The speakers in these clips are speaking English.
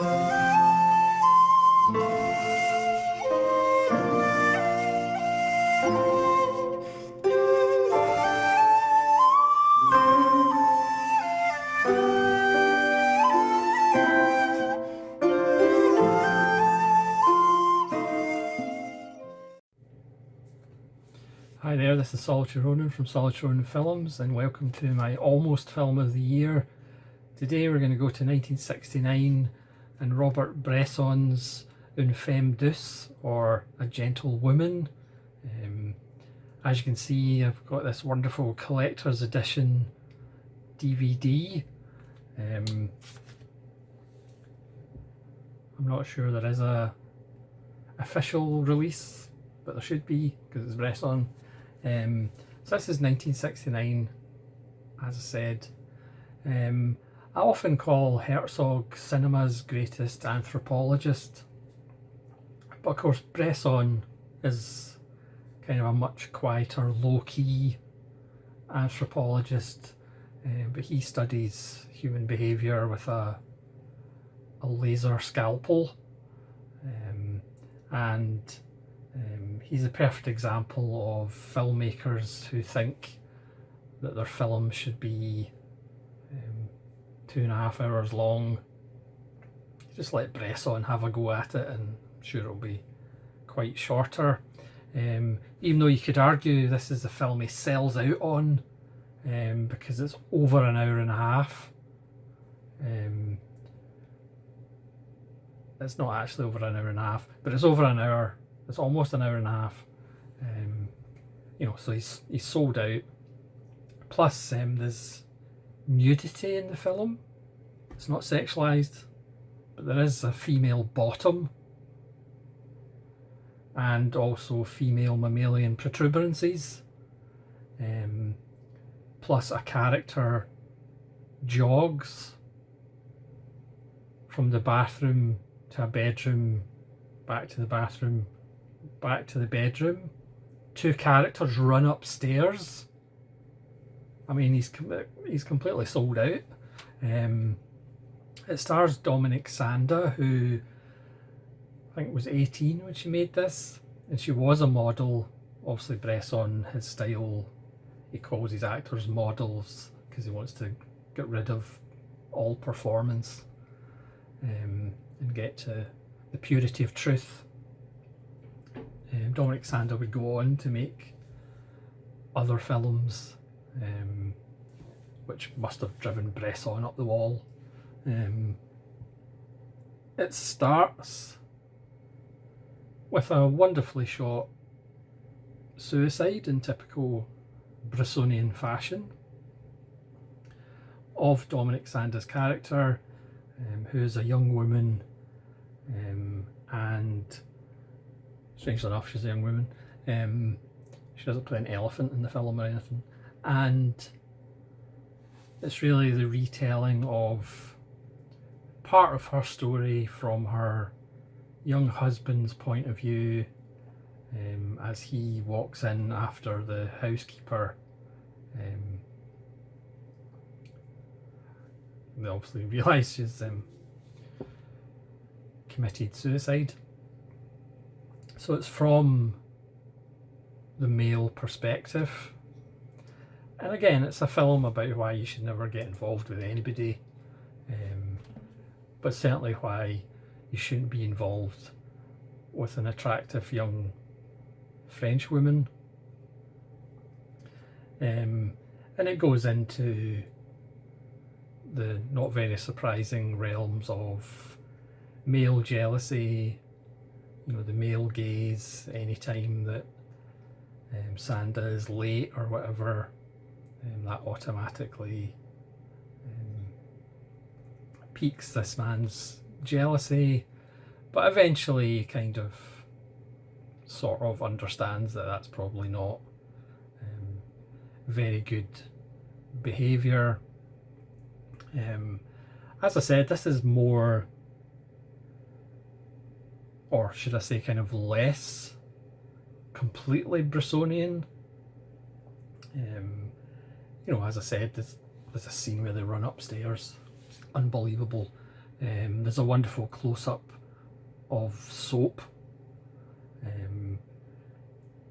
Hi there, this is Solitary Ronin from Solitary Ronin Films, and welcome to my almost film of the year. Today we're going to go to 1969 and Robert Bresson's Femme, Douce, or A Gentle Woman. As you can see, I've got this wonderful collector's edition DVD. I'm not sure there is a official release, but there should be because it's Bresson. So this is 1969, as I said. I often call Herzog cinema's greatest anthropologist, but of course Bresson is kind of a much quieter, low-key anthropologist, but he studies human behaviour with a laser scalpel, and he's a perfect example of filmmakers who think that their film should be 2.5 hours long. Just let Bresson have a go at it, and I'm sure it'll be quite shorter. Even though you could argue this is the film he sells out on, because it's over 1.5 hours. It's not actually over 1.5 hours, but it's over an hour. It's almost 1.5 hours. So he's sold out. Plus, there's nudity in the film. It's not sexualized, but there is a female bottom, and also female mammalian protuberances. Plus, a character jogs from the bathroom to a bedroom, back to the bathroom, back to the bedroom. 2 characters run upstairs. I mean, he's completely sold out. It stars Dominic Sanda, who I think was 18 when she made this, and she was a model. Obviously Bresson, his style, he calls his actors models because he wants to get rid of all performance, and get to the purity of truth. Dominic Sanda would go on to make other films, which must have driven Bresson up the wall. It starts with a wonderfully shot suicide in typical Bressonian fashion of Dominic Sanda's character, who is a young woman, and strangely enough she's a young woman. She doesn't play an elephant in the film or anything, and it's really the retelling of part of her story from her young husband's point of view, as he walks in after the housekeeper they obviously realise she's committed suicide. So it's from the male perspective, and again it's a film about why you should never get involved with anybody, but certainly why you shouldn't be involved with an attractive young French woman. And it goes into the not very surprising realms of male jealousy, the male gaze. Anytime that Sanda is late or whatever, that automatically piques this man's jealousy, but eventually he kind of sort of understands that that's probably not very good behaviour. As I said, this is more, or should I say kind of less completely Bressonian. As I said, there's a scene where they run upstairs. It's unbelievable. There's a wonderful close-up of soap.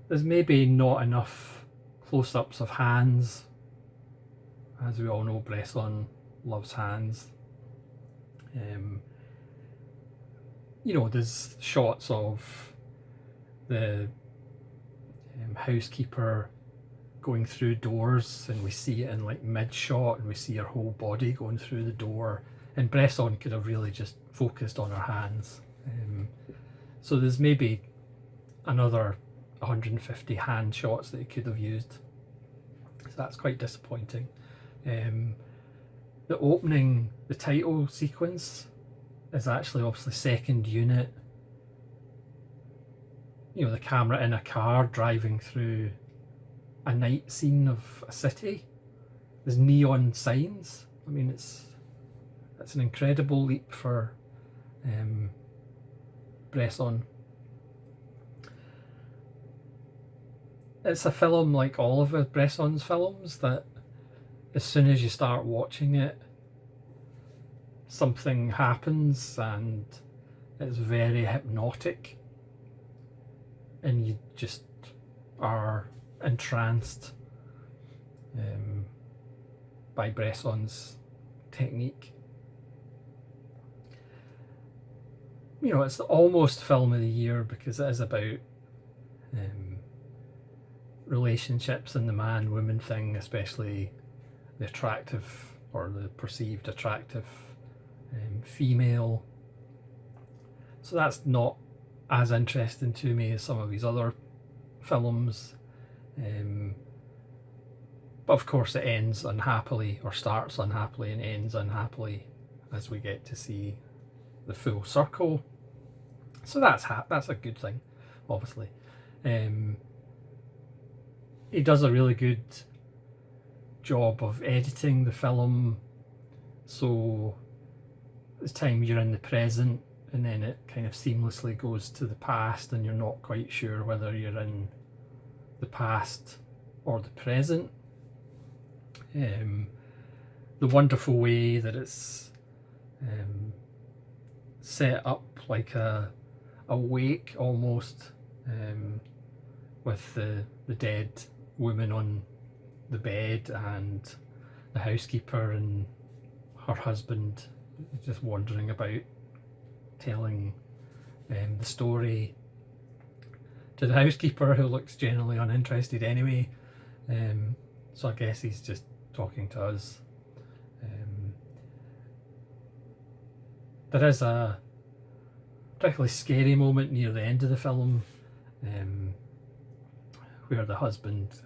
There's maybe not enough close-ups of hands. As we all know, Bresson loves hands. There's shots of the housekeeper going through doors, and we see it in like mid-shot, and we see her whole body going through the door. And Bresson could have really just focused on her hands. So there's maybe another 150 hand shots that he could have used. So that's quite disappointing. The opening, the title sequence is actually obviously second unit. The camera in a car driving through a night scene of a city. There's neon signs. I mean, it's an incredible leap for Bresson. It's a film like all of Bresson's films that as soon as you start watching it, something happens and it's very hypnotic, and you just are entranced by Bresson's technique. It's the almost film of the year because it is about relationships and the man-woman thing, especially the attractive or the perceived attractive female. So that's not as interesting to me as some of his other films. But of course it ends unhappily, or starts unhappily and ends unhappily, as we get to see the full circle. So that's a good thing, obviously. He does a really good job of editing the film, so this time you're in the present and then it kind of seamlessly goes to the past, and you're not quite sure whether you're in the past or the present. The wonderful way that it's set up like a wake almost, with the dead woman on the bed and the housekeeper and her husband just wandering about telling the story to the housekeeper, who looks generally uninterested anyway. So I guess he's just talking to us. There is a particularly scary moment near the end of the film, where the husband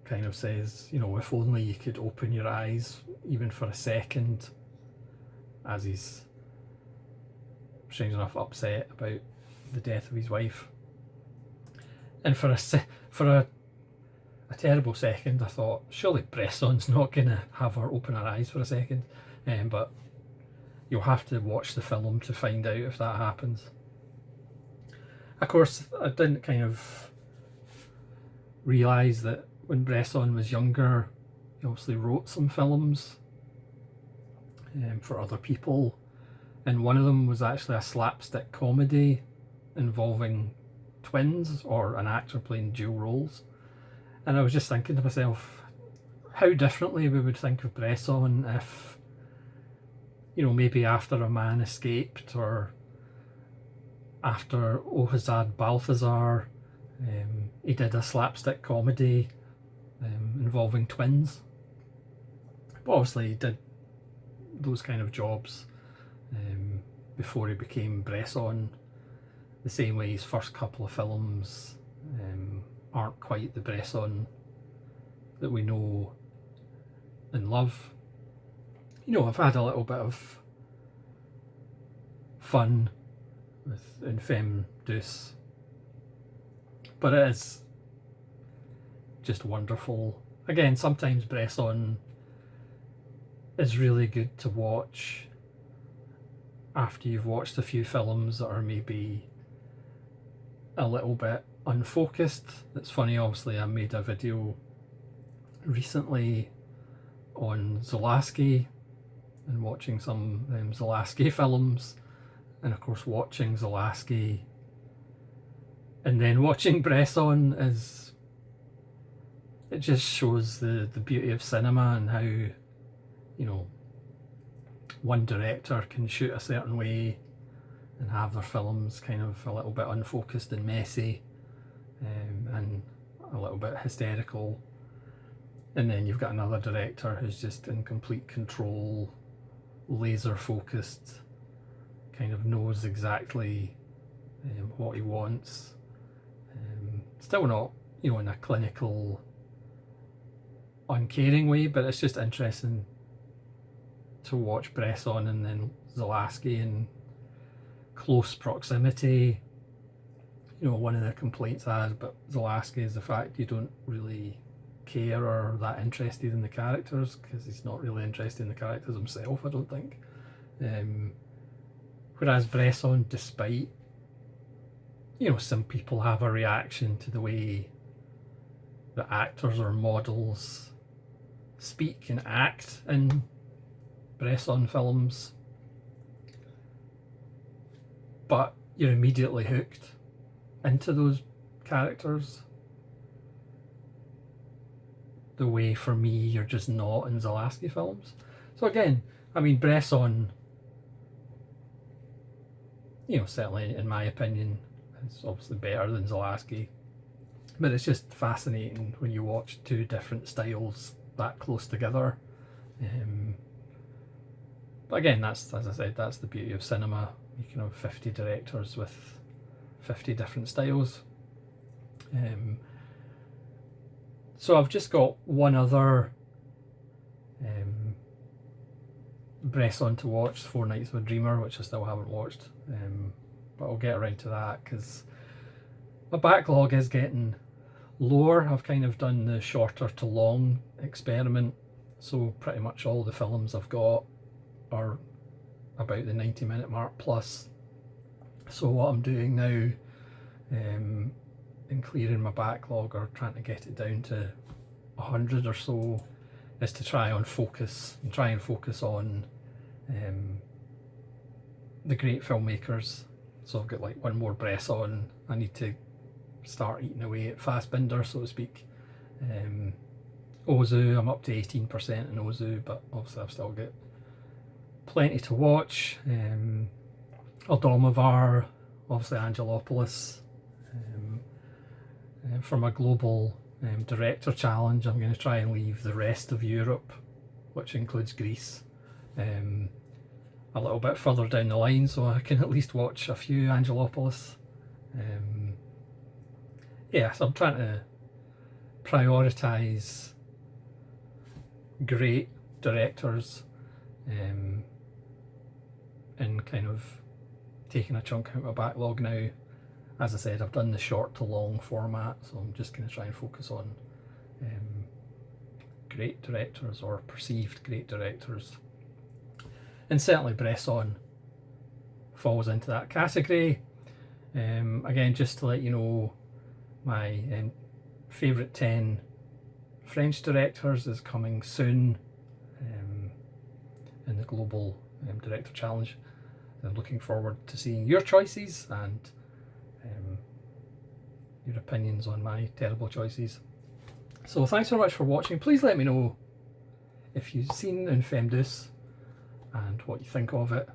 kind of says, if only you could open your eyes even for a second, as he's strange enough upset about the death of his wife. And for a terrible second I thought, surely Bresson's not going to have her open her eyes for a second, but you'll have to watch the film to find out if that happens. Of course, I didn't kind of realise that when Bresson was younger, he obviously wrote some films for other people, and one of them was actually a slapstick comedy involving twins, or an actor playing dual roles. And I was just thinking to myself how differently we would think of Bresson if, maybe after A Man Escaped, or after Ohazad Balthazar, he did a slapstick comedy involving twins. But obviously he did those kind of jobs before he became Bresson, the same way his first couple of films aren't quite the Bresson that we know and love. I've had a little bit of fun in Femme, Douce, but it is just wonderful. Again, sometimes Bresson is really good to watch after you've watched a few films that are maybe a little bit unfocused. It's funny, obviously I made a video recently on Zulaski, and watching some Zalaski films, and of course watching Zalaski and then watching Bresson is, it just shows the beauty of cinema and how, you know, one director can shoot a certain way and have their films kind of a little bit unfocused and messy, and a little bit hysterical, and then you've got another director who's just in complete control, laser focused, kind of knows exactly what he wants. Still not, you know, in a clinical, uncaring way, but it's just interesting to watch Bresson and then Zalaski in close proximity. You know, one of the complaints I had about Zalaski is the fact you don't really care or that interested in the characters, because he's not really interested in the characters himself, I don't think. Whereas Bresson, despite, you know, some people have a reaction to the way the actors or models speak and act in Bresson films, but you're immediately hooked into those characters the way, for me, you're just not in Zalaski films. So again, I mean, Bresson, you know, certainly in my opinion, is obviously better than Zalaski, but it's just fascinating when you watch two different styles that close together. But again, that's, as I said, that's the beauty of cinema. You can have 50 directors with 50 different styles. So I've just got one other Bresson to watch, Four Nights with a Dreamer, which I still haven't watched, but I'll get around to that because my backlog is getting lower. I've kind of done the shorter to long experiment, so pretty much all the films I've got are about the 90-minute mark plus. So what I'm doing now in clearing my backlog, or trying to get it down to 100 or so, is to try and focus on the great filmmakers. So I've got like one more Bresson. I need to start eating away at Fassbinder, so to speak. Ozu, I'm up to 18% in Ozu, but obviously I've still got plenty to watch. Almodovar, obviously Angelopoulos. For my global director challenge, I'm going to try and leave the rest of Europe, which includes Greece, a little bit further down the line, so I can at least watch a few Angelopoulos. Yeah, so I'm trying to prioritise great directors, and kind of taking a chunk out of my backlog now. As I said, I've done the short to long format, so I'm just going to try and focus on great directors, or perceived great directors. And certainly Bresson falls into that category. Again, just to let you know, my favourite 10 French directors is coming soon in the Global Director Challenge. I'm looking forward to seeing your choices and your opinions on my terrible choices. So thanks very much for watching. Please let me know if you've seen Femme, Douce and what you think of it,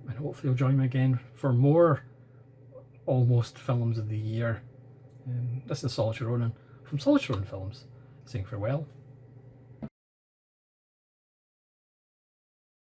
and hopefully you'll join me again for more almost films of the year. This is Solitary Ronan from Solitary Ronan Films saying farewell.